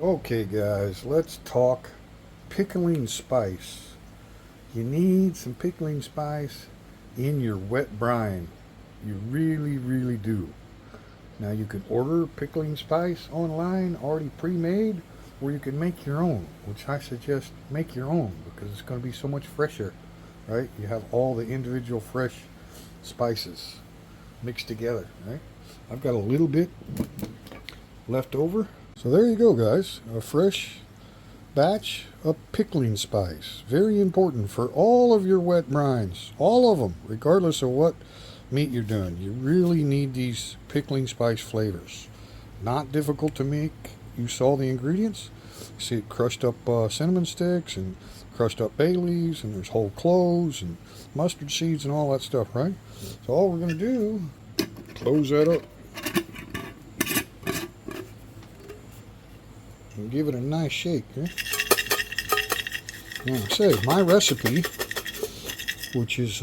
Okay, guys, let's talk pickling spice. You need some pickling spice in your wet brine. You really, really do. Now, you can order pickling spice online already pre-made, or you can make your own, which I suggest make your own because it's going to be so much fresher, right? You have all the individual fresh spices mixed together, right? I've got a little bit left over. So there you go, guys. A fresh batch of pickling spice. Very important for all of your wet brines. All of them, regardless of what meat you're doing. You really need these pickling spice flavors. Not difficult to make. You saw the ingredients. See it crushed up cinnamon sticks and crushed up bay leaves, and there's whole cloves and mustard seeds and all that stuff, right? So all we're going to do, close that up and give it a nice shake. Eh? Now, it says my recipe, which is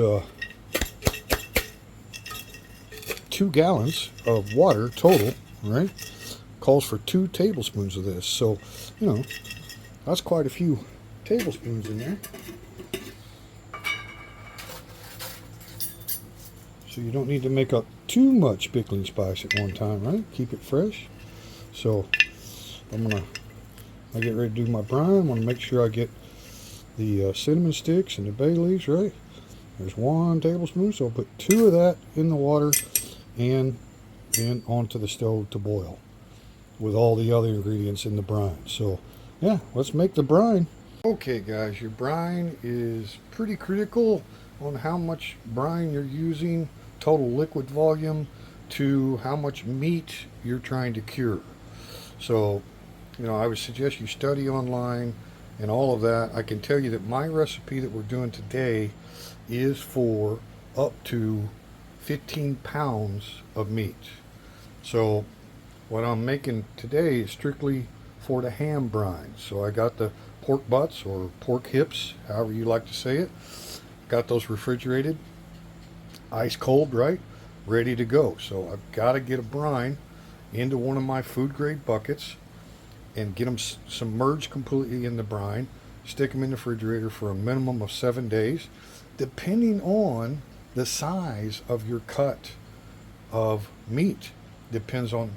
2 gallons of water total, right? Calls for 2 tablespoons of this. So, that's quite a few tablespoons in there. So you don't need to make up too much pickling spice at one time, right? Keep it fresh. So I get ready to do my brine. I want to make sure I get the cinnamon sticks and the bay leaves, right? There's 1 tablespoon, so I'll put 2 of that in the water and then onto the stove to boil with all the other ingredients in the brine. So yeah, let's make the brine. Okay, guys, your brine is pretty critical on how much brine you're using, total liquid volume, to how much meat you're trying to cure. So, I would suggest you study online and all of that. I can tell you that my recipe that we're doing today is for up to 15 pounds of meat. So what I'm making today is strictly for the ham brine. So I got the pork butts or pork hips, however you like to say it. Got those refrigerated, ice cold, right? Ready to go. So I've got to get a brine into one of my food grade buckets and get them submerged completely in the brine. Stick them in the refrigerator for a minimum of 7 days, depending on the size of your cut of meat. Depends on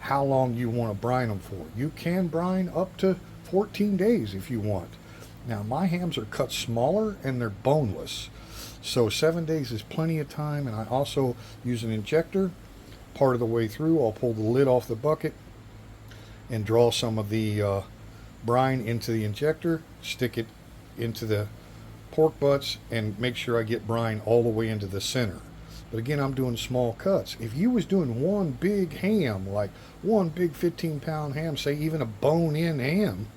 how long you want to brine them for. You can brine up to 14 days if you want. Now, my hams are cut smaller and they're boneless, so 7 days is plenty of time. And I also use an injector. Part of the way through, I'll pull the lid off the bucket and draw some of the brine into the injector, stick it into the pork butts, and make sure I get brine all the way into the center. But again, I'm doing small cuts. If you was doing one big ham, like one big 15-pound ham, say even a bone-in ham,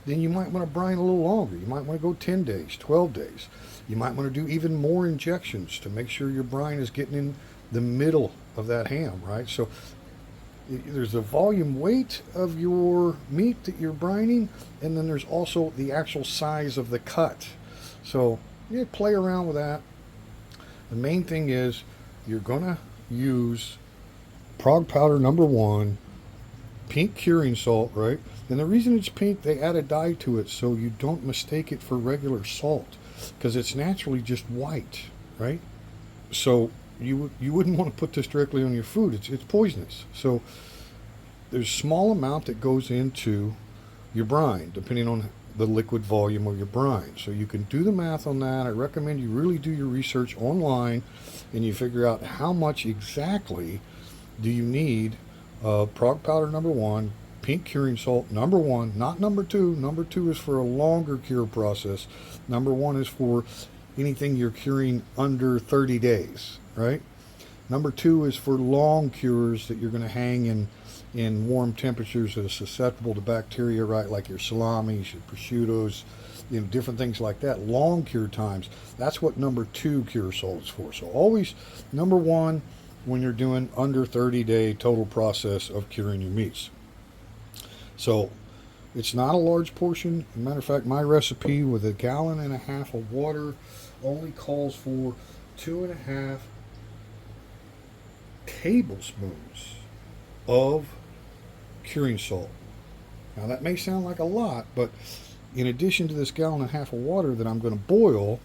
then you might want to brine a little longer. You might want to go 10 days, 12 days. You might want to do even more injections to make sure your brine is getting in the middle of that ham, right? So there's the volume weight of your meat that you're brining, and then there's also the actual size of the cut. So you play around with that. The main thing is you're gonna use prog powder #1, pink curing salt, right? And the reason it's pink, they add a dye to it so you don't mistake it for regular salt, because it's naturally just white, right? So you wouldn't want to put this directly on your food. It's poisonous. So there's a small amount that goes into your brine, depending on the liquid volume of your brine. So you can do the math on that. I recommend you really do your research online and you figure out how much exactly do you need of prog powder #1, pink curing salt #1, not #2. #2 is for a longer cure process. #1 is for anything you're curing under 30 days, right? #2 is for long cures that you're going to hang in warm temperatures that are susceptible to bacteria, right? Like your salamis, your prosciuttos, different things like that. Long cure times. That's what #2 cure salt is for. So always #1 when you're doing under 30-day total process of curing your meats. So it's not a large portion. As a matter of fact, my recipe with 1.5 gallons of water only calls for 2.5 tablespoons of curing salt. Now that may sound like a lot, but in addition to this gallon and a half of water that I'm going to boil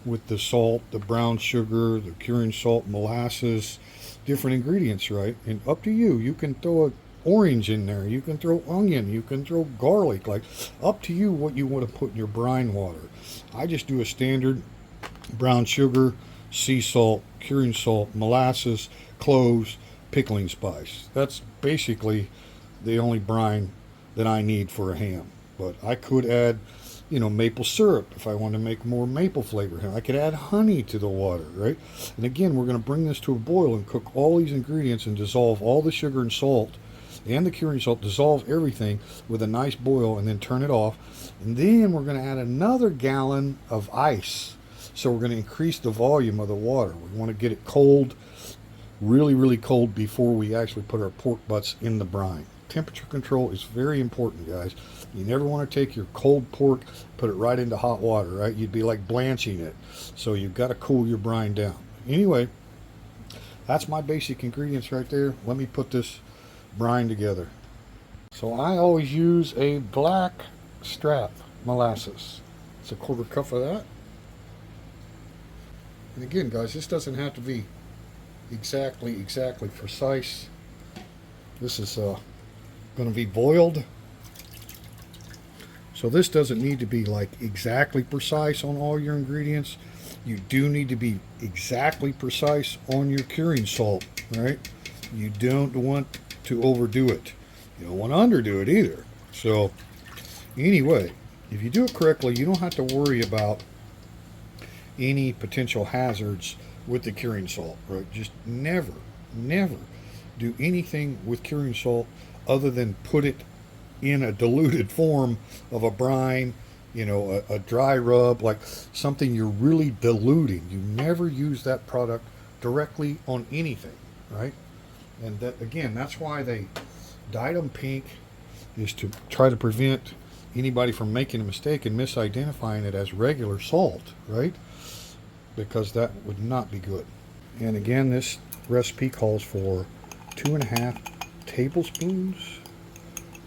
with the salt, the brown sugar, the curing salt, molasses, different ingredients, right? And up to you. You can throw a orange in there. You can throw onion. You can throw garlic. Like, up to you what you want to put in your brine water. I just do a standard brown sugar, sea salt, curing salt, molasses, cloves, pickling spice. That's basically the only brine that I need for a ham. But I could add, maple syrup if I want to make more maple flavor ham. I could add honey to the water, right? And again, we're going to bring this to a boil and cook all these ingredients and dissolve all the sugar and salt and the curing salt, dissolve everything with a nice boil, and then turn it off. And then we're going to add another gallon of ice. So we're going to increase the volume of the water. We want to get it cold, really, really cold, before we actually put our pork butts in the brine. Temperature control is very important, guys. You never want to take your cold pork, put it right into hot water, right? You'd be like blanching it. So you've got to cool your brine down. Anyway, that's my basic ingredients right there. Let me put this brine together. So I always use a black strap molasses. It's a 1/4 cup of that. And again, guys, this doesn't have to be exactly precise. This is going to be boiled. So this doesn't need to be like exactly precise on all your ingredients. You do need to be exactly precise on your curing salt, right? You don't want to overdo it. You don't want to underdo it either. So anyway, if you do it correctly, you don't have to worry about any potential hazards with the curing salt, right? Just never do anything with curing salt other than put it in a diluted form of a brine, a dry rub, like something you're really diluting. You never use that product directly on anything, right? And that, again, that's why they dyed them pink, is to try to prevent anybody from making a mistake and misidentifying it as regular salt, right? Because that would not be good. And again, this recipe calls for 2.5 tablespoons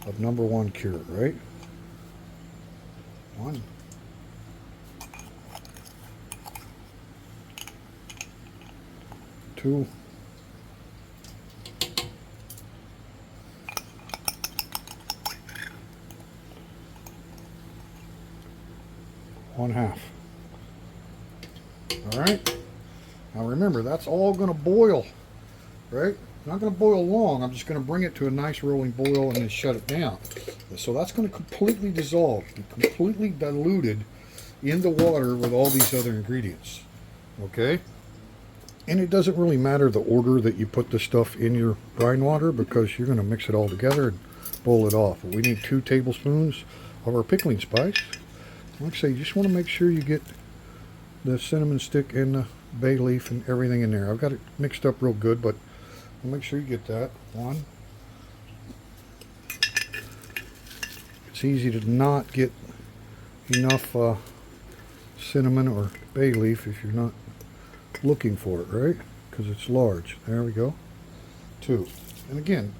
of number 1 cure, right? 1, 2, 1/2. All right. Now remember, that's all going to boil, right? Not going to boil long. I'm just going to bring it to a nice rolling boil and then shut it down. So that's going to completely dissolve, be completely diluted in the water with all these other ingredients. Okay? And it doesn't really matter the order that you put the stuff in your brine water, because you're going to mix it all together and boil it off. But we need 2 tablespoons of our pickling spice. Like I say, you just want to make sure you get the cinnamon stick and the bay leaf and everything in there. I've got it mixed up real good, but we'll make sure you get that. 1. It's easy to not get enough cinnamon or bay leaf if you're not looking for it, right? Because it's large. There we go. 2. And again,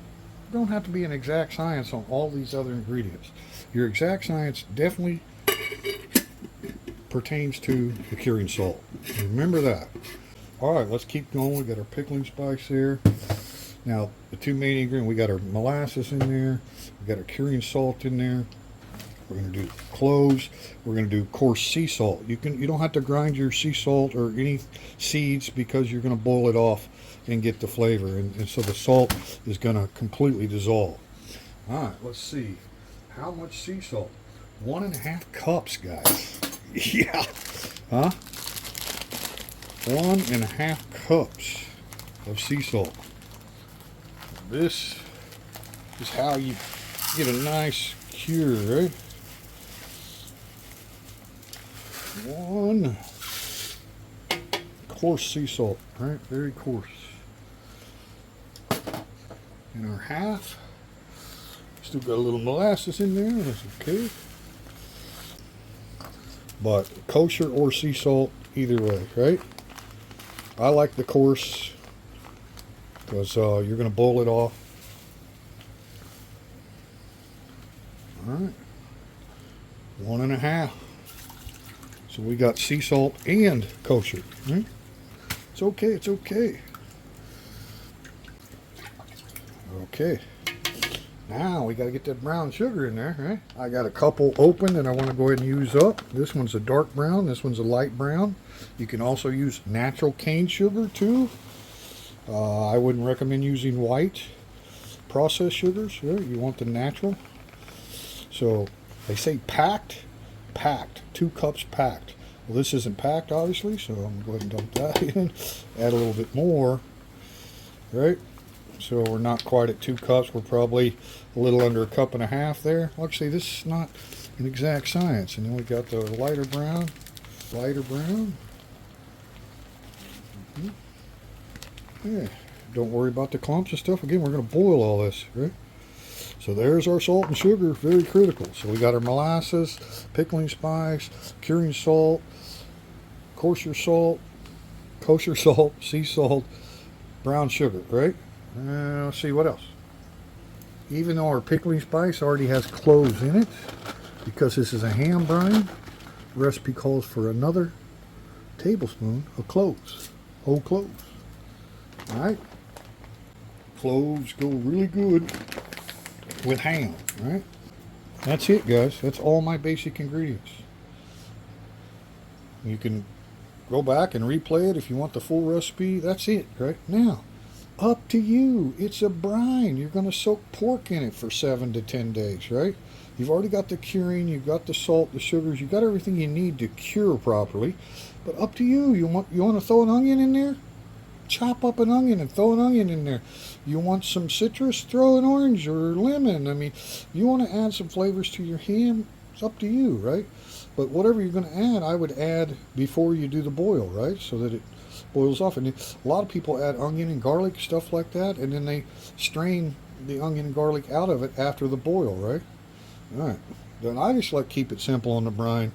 you don't have to be an exact science on all these other ingredients. Your exact science definitely pertains to the curing salt. Remember that. All right, let's keep going. We got our pickling spice there. Now, the 2 main ingredients, we got our molasses in there. We got our curing salt in there. We're going to do cloves. We're going to do coarse sea salt. You don't have to grind your sea salt or any seeds, because you're going to boil it off and get the flavor. And so the salt is going to completely dissolve. All right, let's see. How much sea salt? 1.5 cups, guys. Yeah. Huh? 1.5 cups of sea salt. This is how you get a nice cure, right? 1 coarse sea salt, right? Very coarse. And our half. Still got a little molasses in there. That's okay. But kosher or sea salt, either way, right? I like the coarse because you're going to boil it off. All right. 1.5. So we got sea salt and kosher. Right? It's okay. It's okay. Okay. Now we got to get that brown sugar in there, right? I got a couple open that I want to go ahead and use up. This one's a dark brown. This one's a light brown. You can also use natural cane sugar too. I wouldn't recommend using white processed sugars. Right? You want the natural. So they say packed. 2 cups packed. Well, this isn't packed, obviously, so I'm going to go ahead and dump that in. Add a little bit more, right? So we're not quite at 2 cups. We're probably a little under 1.5 cups there. Actually, this is not an exact science. And then we got the lighter brown. Yeah. Don't worry about the clumps and stuff. Again, we're going to boil all this, right? So there's our salt and sugar, very critical. So we got our molasses, pickling spice, curing salt, kosher salt, sea salt, brown sugar, right? Let's see what else. Even though our pickling spice already has cloves in it, because this is a ham brine, the recipe calls for another tablespoon of cloves, whole cloves. All right, cloves go really good with ham, right? That's it, guys. That's all my basic ingredients. You can go back and replay it if you want the full recipe. That's it, right? Now, up to you. It's a brine. You're going to soak pork in it for 7 to 10 days, right? You've already got the curing, you've got the salt, the sugars, you've got everything you need to cure properly. But up to you. You want to throw an onion in there? Chop up an onion and throw an onion in there. You want some citrus? Throw an orange or lemon. I mean, you want to add some flavors to your ham? It's up to you, right? But whatever you're going to add, I would add before you do the boil, right? So that it boils off. And a lot of people add onion and garlic, stuff like that, and then they strain the onion and garlic out of it after the boil, right? All right. Then I just like to keep it simple on the brine.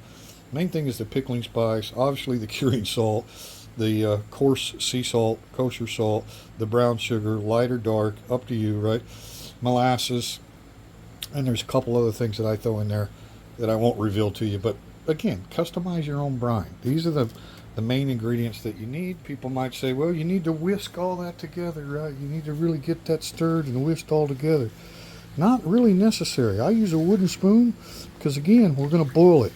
Main thing is the pickling spice, obviously the curing salt, the coarse sea salt, kosher salt, the brown sugar, light or dark, up to you, right? Molasses, and there's a couple other things that I throw in there that I won't reveal to you. But again, customize your own brine. These are the main ingredients that you need. People might say, well, you need to whisk all that together, right? You need to really get that stirred and whisked all together. Not really necessary. I use a wooden spoon because, again, we're going to boil it.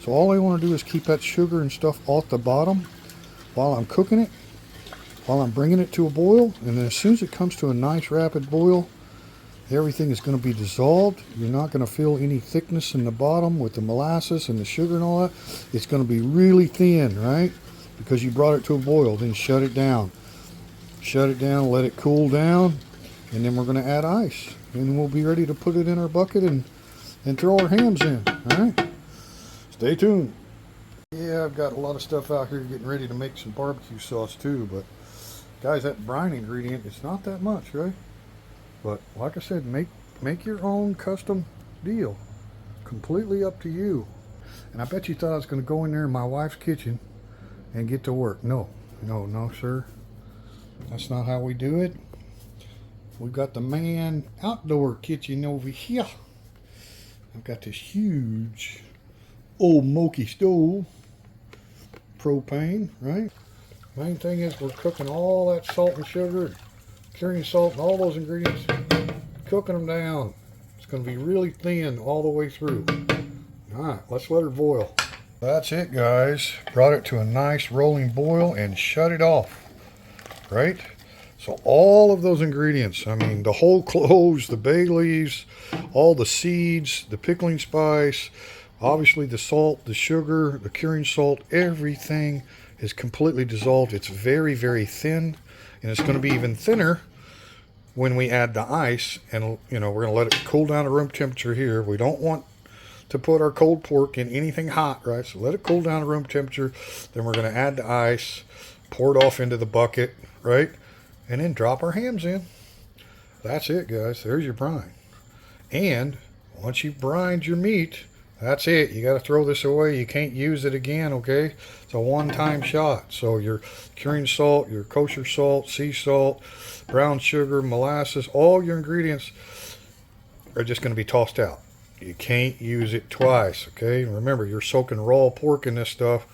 So all I want to do is keep that sugar and stuff off the bottom while I'm cooking it, while I'm bringing it to a boil. And then as soon as it comes to a nice rapid boil, everything is going to be dissolved. You're not going to feel any thickness in the bottom with the molasses and the sugar and all that. It's going to be really thin, right? Because you brought it to a boil. Then shut it down. Shut it down, let it cool down, and then we're going to add ice. And we'll be ready to put it in our bucket and throw our hams in, all right? Stay tuned. Yeah, I've got a lot of stuff out here getting ready to make some barbecue sauce too, but guys, that brine ingredient, it's not that much, right? But like I said, make your own custom deal. Completely up to you. And I bet you thought I was going to go in there in my wife's kitchen and get to work. No, sir. That's not how we do it. We've got the man outdoor kitchen over here. I've got this huge old Moki stove. Propane, right? Main thing is we're cooking all that salt and sugar, curing salt and all those ingredients, cooking them down. It's going to be really thin all the way through. All right, let's let her boil. That's it, guys. Brought it to a nice rolling boil and shut it off, right? So all of those ingredients, I mean the whole cloves, the bay leaves, all the seeds, the pickling spice, obviously the salt, the sugar, the curing salt, everything is completely dissolved. It's very, very thin, and it's going to be even thinner when we add the ice. And we're going to let it cool down to room temperature here. We don't want to put our cold pork in anything hot, right? So let it cool down to room temperature. Then we're going to add the ice, pour it off into the bucket, right? And then drop our hams in. That's it, guys. There's your brine. And once you've brined your meat, that's it. You got to throw this away. You can't use it again, okay? It's a one-time shot. So your curing salt, your kosher salt, sea salt, brown sugar, molasses, all your ingredients are just going to be tossed out. You can't use it twice, okay? Remember, you're soaking raw pork in this stuff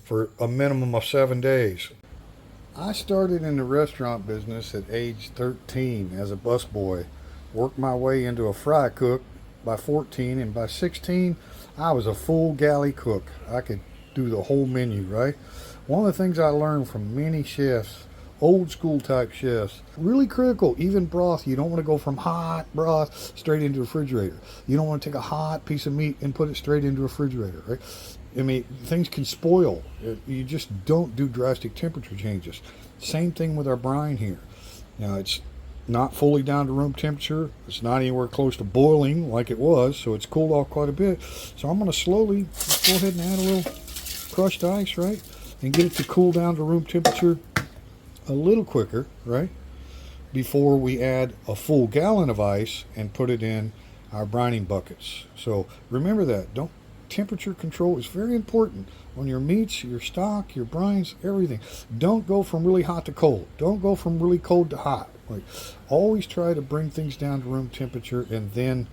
for a minimum of 7 days. I started in the restaurant business at age 13 as a busboy. Worked my way into a fry cook by 14, and by 16, I was a full galley cook. I could do the whole menu, right? One of the things I learned from many chefs, old school type chefs, really critical, even broth, you don't want to go from hot broth straight into the refrigerator. You don't want to take a hot piece of meat and put it straight into a refrigerator, right? I mean, things can spoil. You just don't do drastic temperature changes. Same thing with our brine here. Now, it's not fully down to room temperature. It's not anywhere close to boiling like it was, so it's cooled off quite a bit. So I'm going to slowly just go ahead and add a little crushed ice, right? And get it to cool down to room temperature a little quicker, right? Before we add a full gallon of ice and put it in our brining buckets. So remember that. Temperature control is very important on your meats, your stock, your brines, everything. Don't go from really hot to cold. Don't go from really cold to hot. Like, always try to bring things down to room temperature, and then,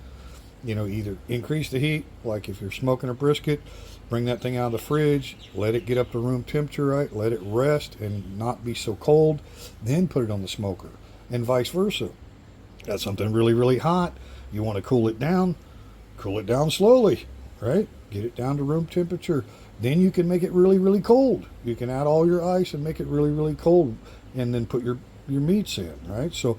either increase the heat, like if you're smoking a brisket, bring that thing out of the fridge, let it get up to room temperature, right? Let it rest and not be so cold, then put it on the smoker, and vice versa. Got something really, really hot, you want to cool it down slowly, right? Get it down to room temperature. Then you can make it really, really cold. You can add all your ice and make it really, really cold, and then put your meats in, right? So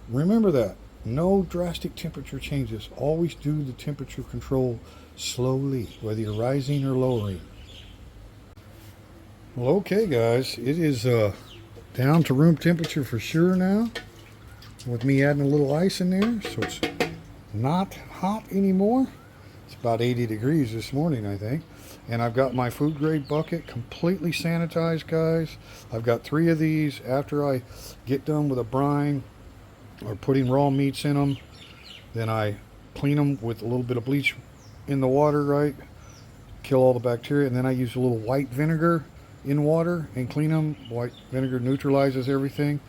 remember that. No drastic temperature changes. Always do the temperature control slowly, whether you're rising or lowering. Well, okay, guys, it is down to room temperature for sure now, with me adding a little ice in there, so it's not hot anymore. It's about 80 degrees this morning, I think. And I've got my food grade bucket completely sanitized, guys. I've got 3 of these. After I get done with a brine or putting raw meats in them, then I clean them with a little bit of bleach in the water, right? Kill all the bacteria. And then I use a little white vinegar in water and clean them. White vinegar neutralizes everything.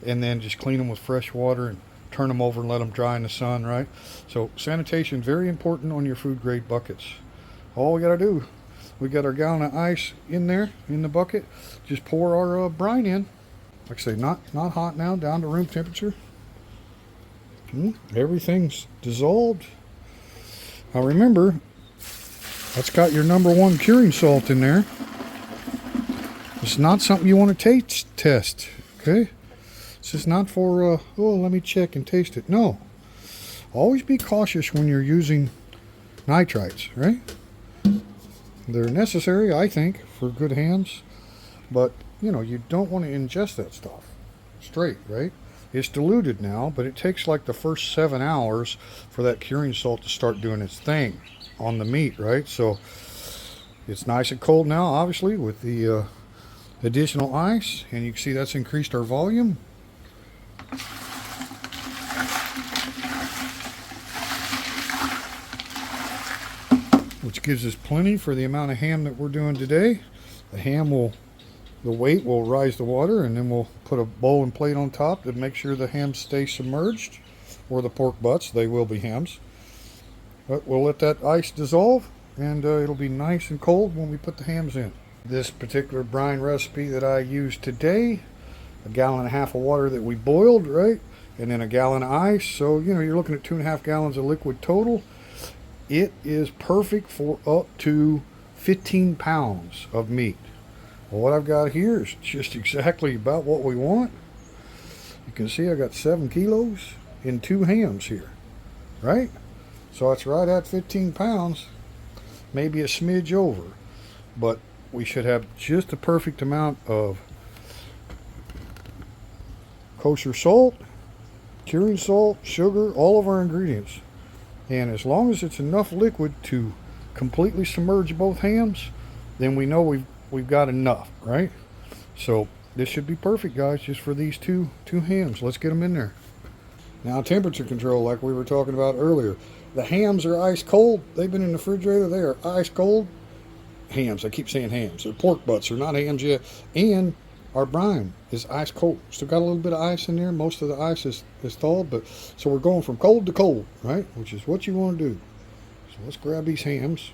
And then just clean them with fresh water and turn them over and let them dry in the sun, right? So sanitation, very important on your food grade buckets. All we got to do, we got our gallon of ice in there in the bucket. Just pour our brine in. Like I say, not hot now, down to room temperature. Everything's dissolved. Now remember, that's got your #1 curing salt in there. It's not something you want to taste test, okay? This is not for, let me check and taste it. No. Always be cautious when you're using nitrites, right? They're necessary, I think, for good hams. But, you don't want to ingest that stuff straight, right? It's diluted now, but it takes like the first 7 hours for that curing salt to start doing its thing on the meat, right? So it's nice and cold now, obviously, with the additional ice. And you can see that's increased our volume. Which gives us plenty for the amount of ham that we're doing today. The weight will rise the water, and then we'll put a bowl and plate on top to make sure the hams stay submerged, or the pork butts, they will be hams. But we'll let that ice dissolve, and it'll be nice and cold when we put the hams in. This particular brine recipe that I used today, 1.5 gallons of water that we boiled, right? And then 1 gallon of ice. So, you're looking at 2.5 gallons of liquid total. It is perfect for up to 15 pounds of meat. Well, what I've got here is just exactly about what we want. You can see I got 7 kilos in 2 hams here, right? So it's right at 15 pounds, maybe a smidge over. But we should have just the perfect amount of kosher salt, curing salt, sugar, all of our ingredients. And as long as it's enough liquid to completely submerge both hams, then we know we've got enough, right? So this should be perfect, guys, just for these two hams. Let's get them in there. Now, temperature control, like we were talking about earlier. The hams are ice cold. They've been in the refrigerator. They are ice cold. Hams, I keep saying hams. They're pork butts. They're not hams yet. And our brine is ice cold. Still got a little bit of ice in there. Most of the ice is thawed, but so we're going from cold to cold, right? Which is what you want to do. So let's grab these hams.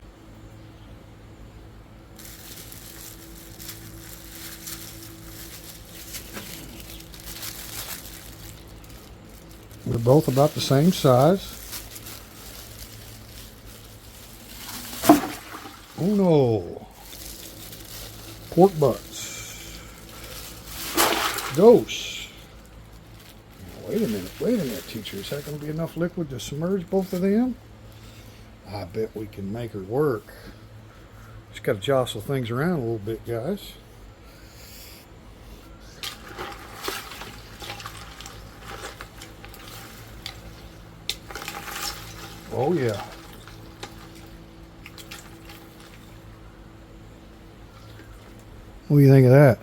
They're both about the same size. Oh no! Pork butts. Ghosts. Wait a minute, teacher. Is that going to be enough liquid to submerge both of them? I bet we can make her work. Just got to jostle things around a little bit, guys. Oh yeah. What do you think of that?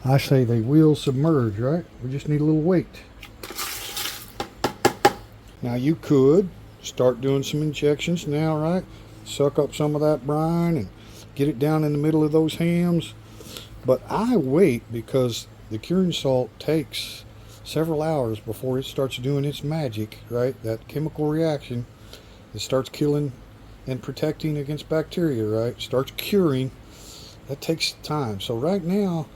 I say they will submerge, right? We just need a little weight. Now you could start doing some injections now, right? Suck up some of that brine and get it down in the middle of those hams. But I wait because the curing salt takes several hours before it starts doing its magic, right? That chemical reaction, it starts killing and protecting against bacteria, right? Starts curing. That takes time. So right now,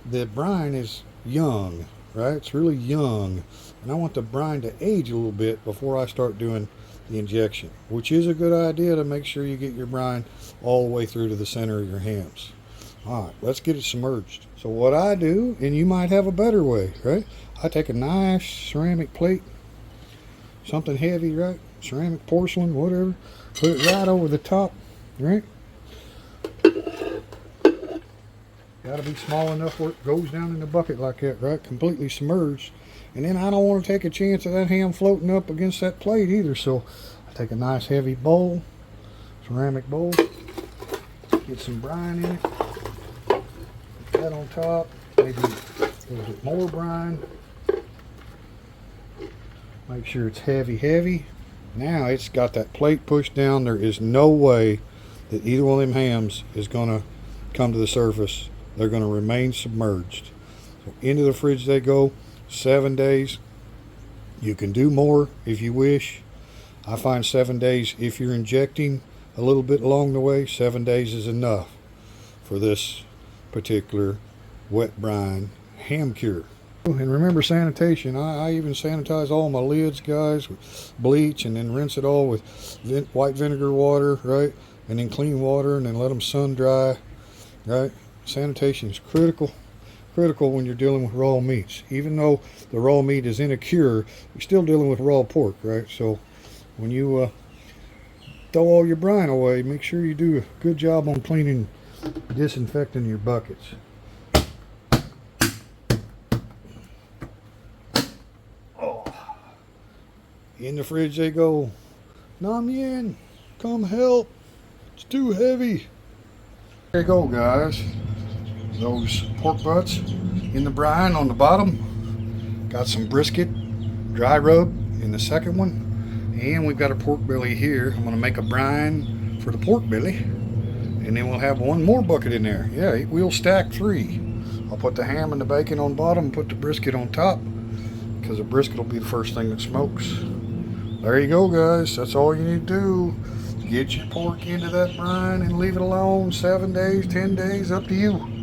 the brine is young, right? It's really young. And I want the brine to age a little bit before I start doing the injection, which is a good idea to make sure you get your brine all the way through to the center of your hams. All right, let's get it submerged. So what I do, and you might have a better way, right? I take a nice ceramic plate, something heavy, right? Ceramic, porcelain, whatever. Put it right over the top, right? Got to be small enough where it goes down in the bucket like that, right? Completely submerged. And then I don't want to take a chance of that ham floating up against that plate either. So I take a nice heavy bowl, ceramic bowl, get some brine in it, put that on top, maybe a little bit more brine. Make sure it's heavy. Now it's got that plate pushed down. There is no way that either one of them hams is going to come to the surface. They're going to remain submerged. So into the fridge they go, 7 days. You can do more if you wish. I find 7 days, if you're injecting a little bit along the way, 7 days is enough for this particular wet brine ham cure. And remember sanitation. I even sanitize all my lids, guys, with bleach, and then rinse it all with white vinegar water, right? And then clean water, and then let them sun dry, right? Sanitation is critical when you're dealing with raw meats. Even though the raw meat is in a cure, you're still dealing with raw pork, right? So when you throw all your brine away, make sure you do a good job on cleaning, disinfecting your buckets. In the fridge they go. Nam Yin, come help. It's too heavy. There you go, guys. Those pork butts in the brine on the bottom. Got some brisket, dry rub in the second one. And we've got a pork belly here. I'm going to make a brine for the pork belly. And then we'll have one more bucket in there. Yeah, we'll stack 3. I'll put the ham and the bacon on bottom, put the brisket on top, because the brisket will be the first thing that smokes. There you go, guys. That's all you need to do. Get your pork into that brine and leave it alone 7 days, 10 days, up to you.